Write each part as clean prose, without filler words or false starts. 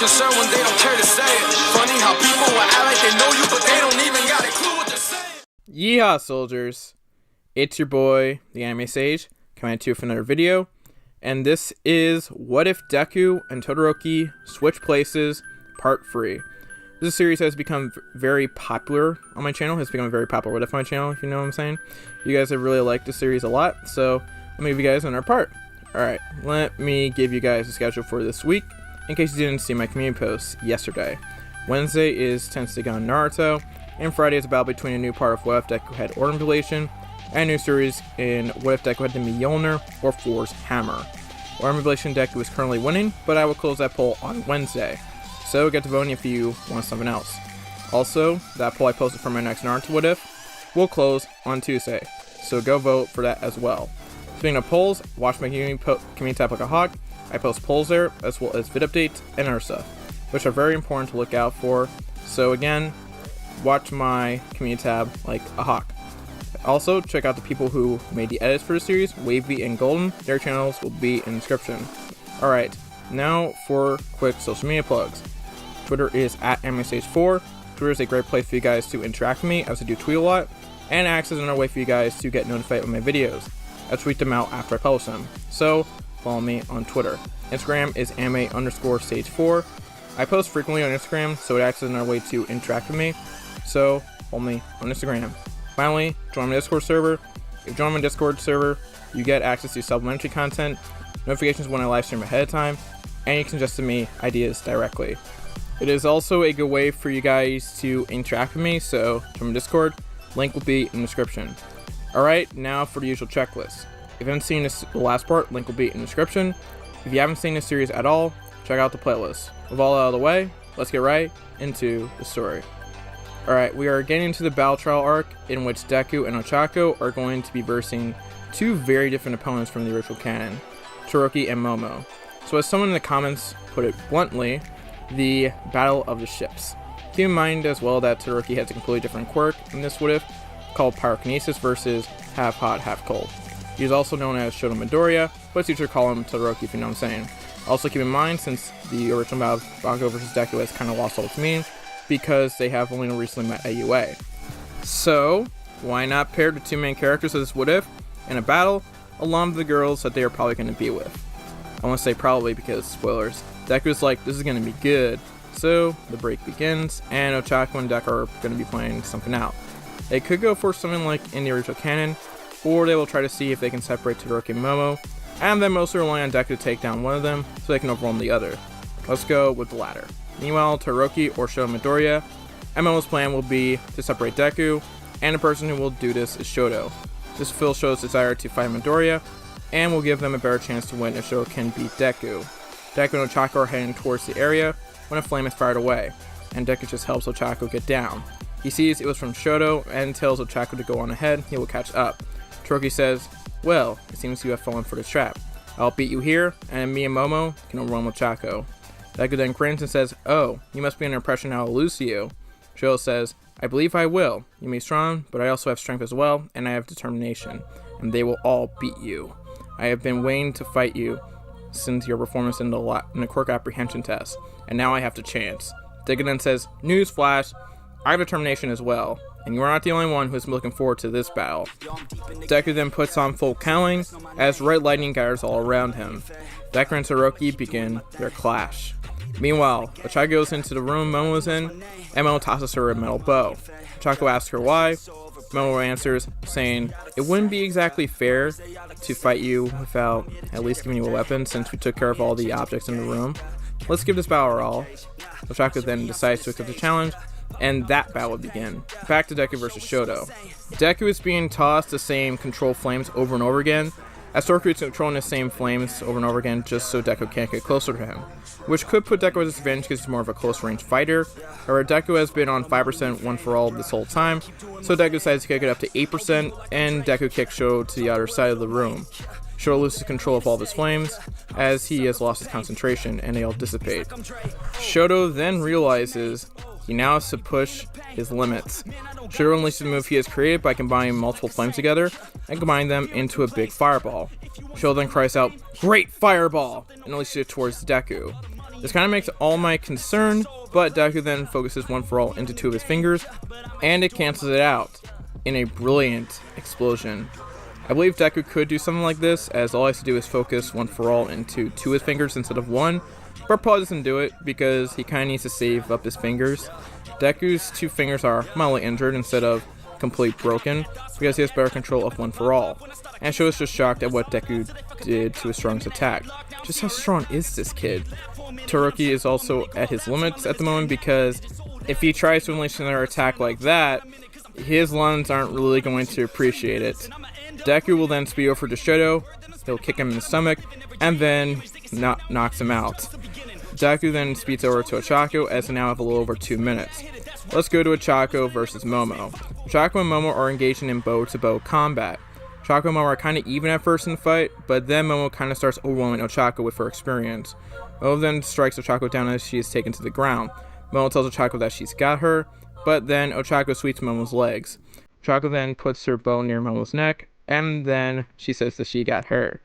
concerned when they don't care to say it. Funny how people will act like they know you, but they don't even got a clue what they're saying. Yeehaw, soldiers! It's your boy, the Anime Sage, coming at you with another video. And this is What If Deku and Todoroki Switch Places, Part 3. This series has become very popular on my channel. Has become a very popular What If on my channel, if you know what I'm saying. You guys have really liked this series a lot, so let me give you guys another part. Alright, let me give you guys a schedule for this week, in case you didn't see my community post yesterday. Wednesday is Tensei on Naruto, and Friday is a battle between a new part of What If Deku had Order Manipulation, and a new series in What If Deku had the Mjolnir or Thor's Hammer. Order Manipulation Deku is currently winning, but I will close that poll on Wednesday, so get to voting if you want something else. Also, that poll I posted for my next Naruto What If will close on Tuesday, so go vote for that as well. Speaking of polls, watch my community tab like a hawk. I post polls there, as well as vid updates and other stuff, which are very important to look out for. So again, watch my community tab like a hawk. Also, check out the people who made the edits for the series, Wavy and Golden. Their channels will be in the description. Alright, now for quick social media plugs. Twitter is at AnimeStage4. Twitter is a great place for you guys to interact with me, as I do tweet a lot, and acts as another way for you guys to get notified of my videos. I tweet them out after I publish them, so follow me on Twitter. Instagram is anime_stage4. I post frequently on Instagram, so it acts as another way to interact with me, so follow me on Instagram. Finally, join my Discord server. If you join my Discord server, you get access to supplementary content, notifications when I live stream ahead of time, and you can suggest to me ideas directly. It is also a good way for you guys to interact with me, so join my Discord. Link will be in the description. Alright, now for the usual checklist. If you haven't seen the last part, link will be in the description. If you haven't seen this series at all, check out the playlist. With all out of the way, let's get right into the story. Alright, we are getting into the battle trial arc, in which Deku and Ochako are going to be versing two very different opponents from the original canon, Todoroki and Momo. So as someone in the comments put it bluntly, the battle of the ships. Keep in mind as well that Todoroki has a completely different quirk in this What If, called Pyrokinesis versus half hot, half cold. He is also known as Shoto Midoriya, but it's easier to call him Todoroki if you know what I'm saying. Also keep in mind, since the original battle of Bango versus Deku has kind of lost all its meaning, because they have only recently met at UA. So, why not pair the two main characters of this What If in a battle, along with the girls that they are probably going to be with? I want to say probably because, spoilers, Deku's like, this is going to be good. So, the break begins, and Ochako and Deku are going to be playing something out. They could go for something like in the original canon, or they will try to see if they can separate Todoroki and Momo, and then mostly rely on Deku to take down one of them, so they can overwhelm the other. Let's go with the latter. Meanwhile, Todoroki or Shoto Midoriya, Momo's plan will be to separate Deku, and the person who will do this is Shoto. This fulfills Shoto's desire to fight Midoriya, and will give them a better chance to win if Shoto can beat Deku. Deku and Ochako are heading towards the area when a flame is fired away, and Deku just helps Ochako get down. He sees it was from Shoto and tells Ochako to go on ahead, he will catch up. Todoroki says, well, it seems you have fallen for this trap. I'll beat you here, and me and Momo can overwhelm Ochako. Deku then grins and says, oh, you must be under impression I'll lose to you. Shoto says, I believe I will. You may be strong, but I also have strength as well, and I have determination, and they will all beat you. I have been waiting to fight you since your performance in the quirk apprehension test, and now I have the chance. Deku then says, newsflash, I have determination as well, and you are not the only one who is looking forward to this battle. Deku then puts on full cowling as red lightning gathers all around him. Deku and Todoroki begin their clash. Meanwhile, Ochako goes into the room Momo was in, and Momo tosses her a metal bow. Ochako asks her why. Momo answers, saying, it wouldn't be exactly fair to fight you without at least giving you a weapon since we took care of all the objects in the room. Let's give this battle our all. Ochako then decides to accept the challenge, and that battle would begin. Back to Deku versus Shoto. Deku is being tossed the same control flames over and over again, as Todoroki is controlling the same flames over and over again just so Deku can't get closer to him, which could put Deku at a disadvantage because he's more of a close range fighter. However, Deku has been on 5% one for all this whole time, so Deku decides to kick it up to 8%, and Deku kicks Shoto to the other side of the room. Shoto loses control of all of his flames, as he has lost his concentration, and they all dissipate. Shoto then realizes he now has to push his limits. Shoto unleashes the move he has created by combining multiple flames together, and combining them into a big fireball. Shoto then cries out, "Great fireball!" and unleashes it towards Deku. This kind of makes all might concern, but Deku then focuses One For All into 2 of his fingers, and it cancels it out in a brilliant explosion. I believe Deku could do something like this, as all he has to do is focus One For All into 2 of his fingers instead of 1, but probably doesn't do it because he kind of needs to save up his fingers. Deku's 2 fingers are mildly injured instead of completely broken because he has better control of One For All, and Sho is just shocked at what Deku did to his strongest attack. Just how strong is this kid? Todoroki is also at his limits at the moment because if he tries to unleash another attack like that, his lungs aren't really going to appreciate it. Deku will then speed over to Shoto, he'll kick him in the stomach, and then knocks him out. Deku then speeds over to Ochako as they now have a little over 2 minutes. Let's go to Ochako versus Momo. Ochako and Momo are engaging in bow-to-bow combat. Ochako and Momo are kind of even at first in the fight, but then Momo kind of starts overwhelming Ochako with her experience. Momo then strikes Ochako down as she is taken to the ground. Momo tells Ochako that she's got her, but then Ochako sweeps Momo's legs. Ochako then puts her bow near Momo's neck, and then she says that she got her.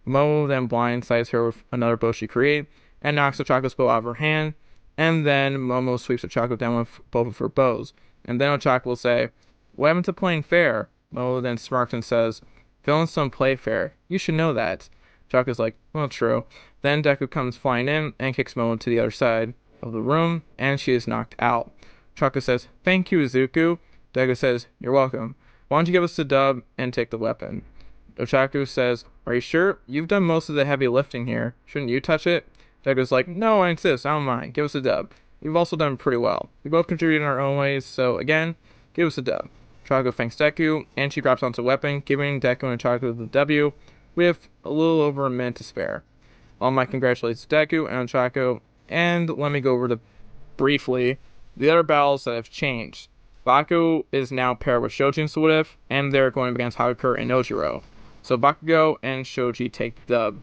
Momo then blindsides her with another bow she created, and knocks Ochako's bow out of her hand, and then Momo sweeps Ochako down with both of her bows. And then Ochako will say, "What happened to playing fair?" Momo then smirks and says, "Villains don't play fair. You should know that." Ochako's like, "Well, true." Then Deku comes flying in and kicks Momo to the other side of the room, and she is knocked out. Ochako says, "Thank you, Izuku." Deku says, "You're welcome. Why don't you give us the dub and take the weapon?" Ochako says, "Are you sure? You've done most of the heavy lifting here. Shouldn't you touch it?" Deku's like, "No, I insist. I don't mind. Give us a dub. You've also done pretty well. We both contributed in our own ways, so again, give us a dub." Ochako thanks Deku, and she grabs onto the weapon, giving Deku and Ochako the W with a little over a minute to spare. All my congratulations to Deku and Ochako, and let me go over briefly the other battles that have changed. Bakugo is now paired with Shoji and Suwadif, and they're going against Hagakure and Ojiro. So Bakugo and Shoji take the dub.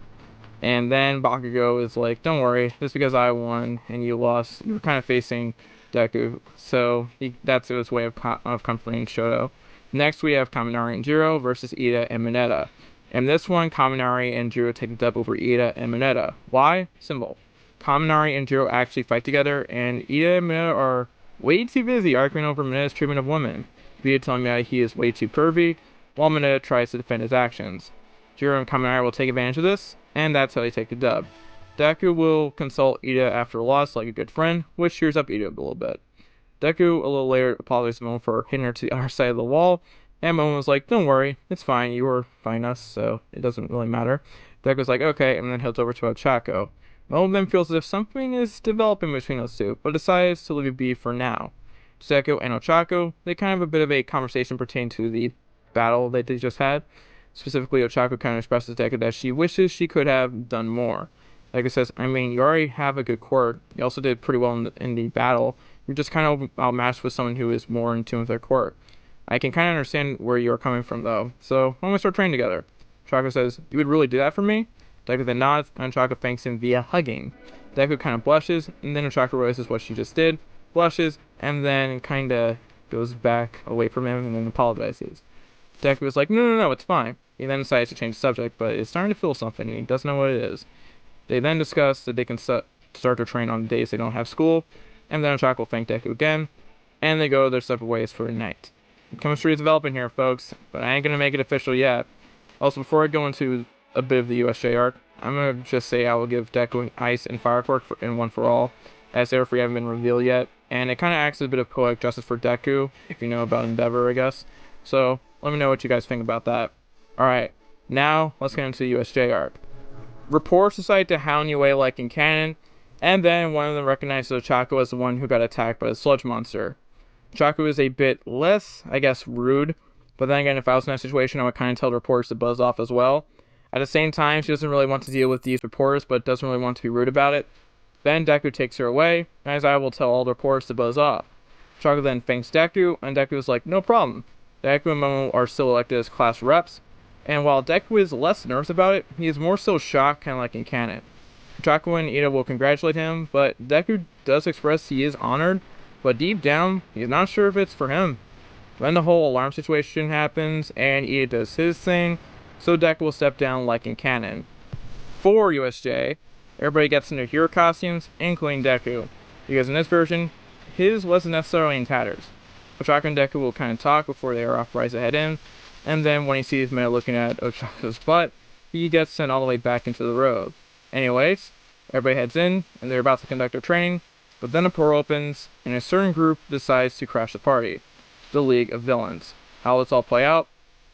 And then Bakugo is like, "Don't worry, just because I won and you lost, you were kind of facing Deku." So that's his way of comforting Shoto. Next we have Kaminari and Jiro versus Ida and Mineta. In this one, Kaminari and Jiro take the dub over Ida and Mineta. Why? Simple. Kaminari and Jiro actually fight together, and Ida and Mineta are way too busy arguing over Mineta's treatment of women. Ida telling me that he is way too pervy, while Mineta tries to defend his actions. Jiro and Kaminari will take advantage of this, and that's how they take the dub. Deku will consult Ida after a loss like a good friend, which cheers up Ida a little bit. Deku, a little later, apologizes to Momo for hitting her to the other side of the wall, and Momo was like, "Don't worry, it's fine, you were fighting us, so it doesn't really matter." Deku's like, "Okay," and then heads over to Ochako. Momo then feels as if something is developing between those two, but decides to leave it be for now. Deku and Ochako, they kind of have a bit of a conversation pertaining to the battle that they just had. Specifically, Ochako kind of expresses to Deku that she wishes she could have done more. Deku says, "I mean, you already have a good quirk. You also did pretty well in the battle. You're just kind of outmatched with someone who is more in tune with their quirk. I can kind of understand where you're coming from, though. So, why don't we start training together?" Ochako says, "You would really do that for me?" Deku then nods, and Ochako thanks him via hugging. Deku kind of blushes, and then Ochako realizes what she just did, blushes, and then kind of goes back away from him and then apologizes. Deku is like, no, it's fine." He then decides to change the subject, but is starting to feel something, and he doesn't know what it is. They then discuss that they can start to train on the days they don't have school, and then Ochako will thank Deku again, and they go their separate ways for a night. Chemistry is developing here, folks, but I ain't gonna make it official yet. Also, before I go into a bit of the USJ arc, I'm gonna just say I will give Deku Ice and Fire quirk in One For All, as they haven't been revealed yet, and it kind of acts as a bit of poetic justice for Deku, if you know about Endeavor, I guess. So, let me know what you guys think about that. Alright, now let's get into the USJ arc. Reports decide to hound you away like in canon, and then one of them recognizes Ochako as the one who got attacked by the sludge monster. Ochako is a bit less, I guess, rude, but then again, if I was in that situation, I would kind of tell the reporters to buzz off as well. At the same time, she doesn't really want to deal with these reporters, but doesn't really want to be rude about it. Then Deku takes her away, and as I will tell all the reporters to buzz off. Ochako then thanks Deku, and Deku is like, "No problem." Deku and Momo are still elected as class reps, and while Deku is less nervous about it, he is more so shocked, kind of like in canon. Ochako and Ida will congratulate him, but Deku does express he is honored, but deep down, he's not sure if it's for him. Then the whole alarm situation happens, and Ida does his thing, so Deku will step down like in canon. For USJ, everybody gets into hero costumes, including Deku, because in this version, his wasn't necessarily in tatters. Ochako and Deku will kind of talk before they are authorized to head in, and then when he sees Meta looking at Ochako's butt, he gets sent all the way back into the road. Anyways, everybody heads in, and they're about to conduct their training, but then a portal opens, and a certain group decides to crash the party. The League of Villains. How will this all play out?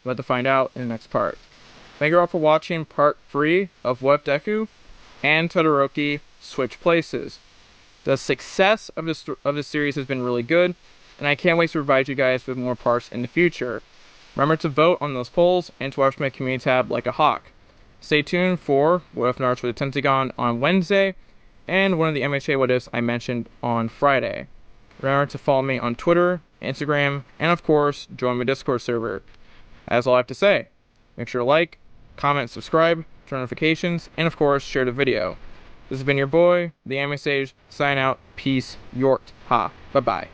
We'll have to find out in the next part. Thank you all for watching part 3 of What If Deku and Todoroki switch places. The success of this series has been really good, and I can't wait to provide you guys with more parts in the future. Remember to vote on those polls and to watch my community tab like a hawk. Stay tuned for What If Naruto with the Tentagon on Wednesday, and one of the MHA What Ifs I mentioned on Friday. Remember to follow me on Twitter, Instagram, and of course, join my Discord server. That's all I have to say. Make sure to like, comment, subscribe, turn notifications, and of course, share the video. This has been your boy, the Anime Sage, sign out, peace, Yort, ha, bye-bye.